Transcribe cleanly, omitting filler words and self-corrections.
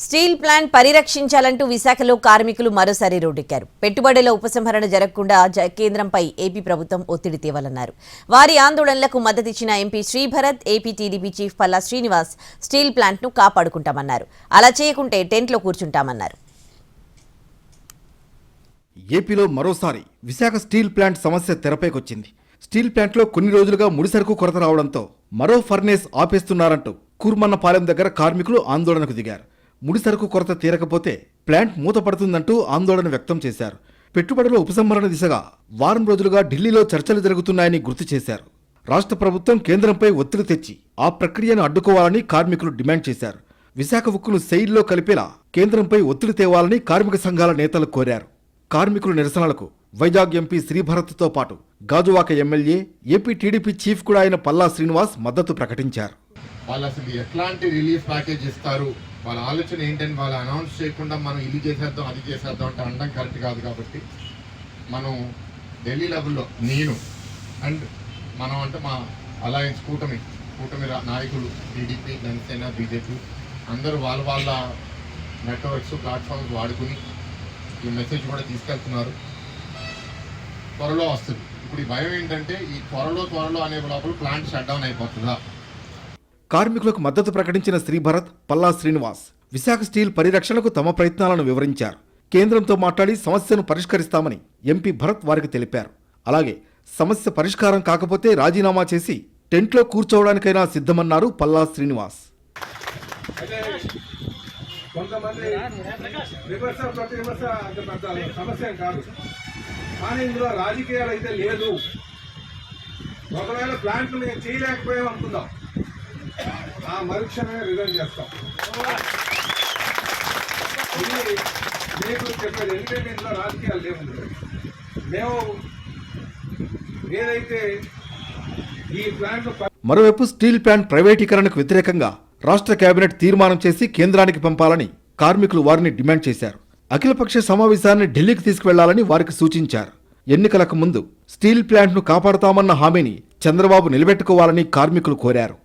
Steel plant పరిరక్షించాలంటూ విశాఖలో కార్మికులు మరోసారి రోడ్డెక్కారు. పెట్టుబడుల ఉపసంహరణ జరగకుండా కేంద్రంపై ఏపీ ప్రభుత్వం ఒత్తిడి తేవాలన్నారు. వారి ఆందోళనలకు మద్దతిచ్చిన MP Sribharat, AP TDP chief Palla Srinivas steel ప్లాంట్ను కాపాడుకుంటామన్నారు. అలా చేయకుంటే టెంట్లో కూర్చుంటామన్నారు. ఏపీలో మరోసారి విశాఖ స్టీల్ ప్లాంట్ సమస్య తెరపైకొచ్చింది. స్టీల్ ప్లాంట్లో కొన్ని రోజులుగా ముడిసరుకు కొరత రావడంతో మరో ఫర్నేస్ ఆపేస్తున్నారంటూ కూర్మన్నపాలెం దగ్గర కార్మికులు ఆందోళనకు దిగారు. ముడిసరుకు కొరత తీరకపోతే ప్లాంట్ మూతపడుతుందంటూ ఆందోళన వ్యక్తం చేశారు. పెట్టుబడుల ఉపసంహరణ దిశగా వారం రోజులుగా ఢిల్లీలో చర్చలు జరుగుతున్నాయని గుర్తు చేశారు. రాష్ట్ర ప్రభుత్వం కేంద్రంపై ఒత్తిడి తెచ్చి ఆ ప్రక్రియను అడ్డుకోవాలని కార్మికులు డిమాండ్ చేశారు. విశాఖ ఉక్కును సెయిల్లో కలిపేలా కేంద్రంపై ఒత్తిడి తేవాలని కార్మిక సంఘాల నేతలు కోరారు. కార్మికుల నిరసనలకు వైజాగ్ ఎంపీ శ్రీభరత్తో పాటు Gajuwaka MLA, AP TDP chief కూడా అయిన పల్లా శ్రీనివాస్ మద్దతు ప్రకటించారు. వాళ్ళు అసలు ఎట్లాంటి రిలీఫ్ ప్యాకేజ్ ఇస్తారు, వాళ్ళ ఆలోచన ఏంటని వాళ్ళు అనౌన్స్ చేయకుండా మనం ఇది చేసేద్దాం అది చేసేద్దాం అంటే అనడం కరెక్ట్ కాదు. కాబట్టి మనం ఢిల్లీ లెవెల్లో నేను అండ్ మనం అంటే మా అలయన్స్ కూటమి నాయకులు టీడీపీ, జనసేన, బీజేపీ అందరూ వాళ్ళ నెట్వర్క్స్ ప్లాట్ఫామ్స్ వాడుకుని ఈ మెసేజ్ కూడా తీసుకెళ్తున్నారు. త్వరలో వస్తుంది. ఇప్పుడు ఈ భయం ఏంటంటే ఈ త్వరలో అనే లోపల ప్లాంట్ షట్ డౌన్ అయిపోతుందా. కార్మికులకు మద్దతు ప్రకటించిన శ్రీభరత్, పల్లా శ్రీనివాస్ విశాఖ స్టీల్ పరిరక్షణకు తమ ప్రయత్నాలను వివరించారు. కేంద్రంతో మాట్లాడి సమస్యను పరిష్కరిస్తామని ఎంపీ భరత్ వారికి తెలిపారు. అలాగే సమస్య పరిష్కారం కాకపోతే రాజీనామా చేసి టెంట్లో కూర్చోవడానికైనా సిద్ధమన్నారు పల్లా శ్రీనివాస్. కొంతమంది విమర్శ ప్రతివిమర్శ సమస్య కాదు, కానీ ఇందులో రాజకీయాలు అయితే లేదు. ఒకవేళ ప్లాంట్లు మేము చేయలేకపోయాం అనుకుందాం, ఆ మరుక్షణమే రిజైన్ చేస్తాం. ఇది మీకు చెప్పేది, ఎందుకంటే ఇందులో రాజకీయాలు లేవు. మేము ఏదైతే ఈ ప్లాంట్ మరోవైపు స్టీల్ ప్లాంట్ ప్రైవేటీకరణకు వ్యతిరేకంగా రాష్ట్ర కేబినెట్ తీర్మానం చేసి కేంద్రానికి పంపాలని కార్మికులు వారిని డిమాండ్ చేశారు. అఖిలపక్ష సమావేశాన్ని ఢిల్లీకి తీసుకువెళ్లాలని వారికి సూచించారు. ఎన్నికలకు ముందు స్టీల్ ప్లాంట్ను కాపాడుతామన్న హామీని చంద్రబాబు నిలబెట్టుకోవాలని కార్మికులు కోరారు.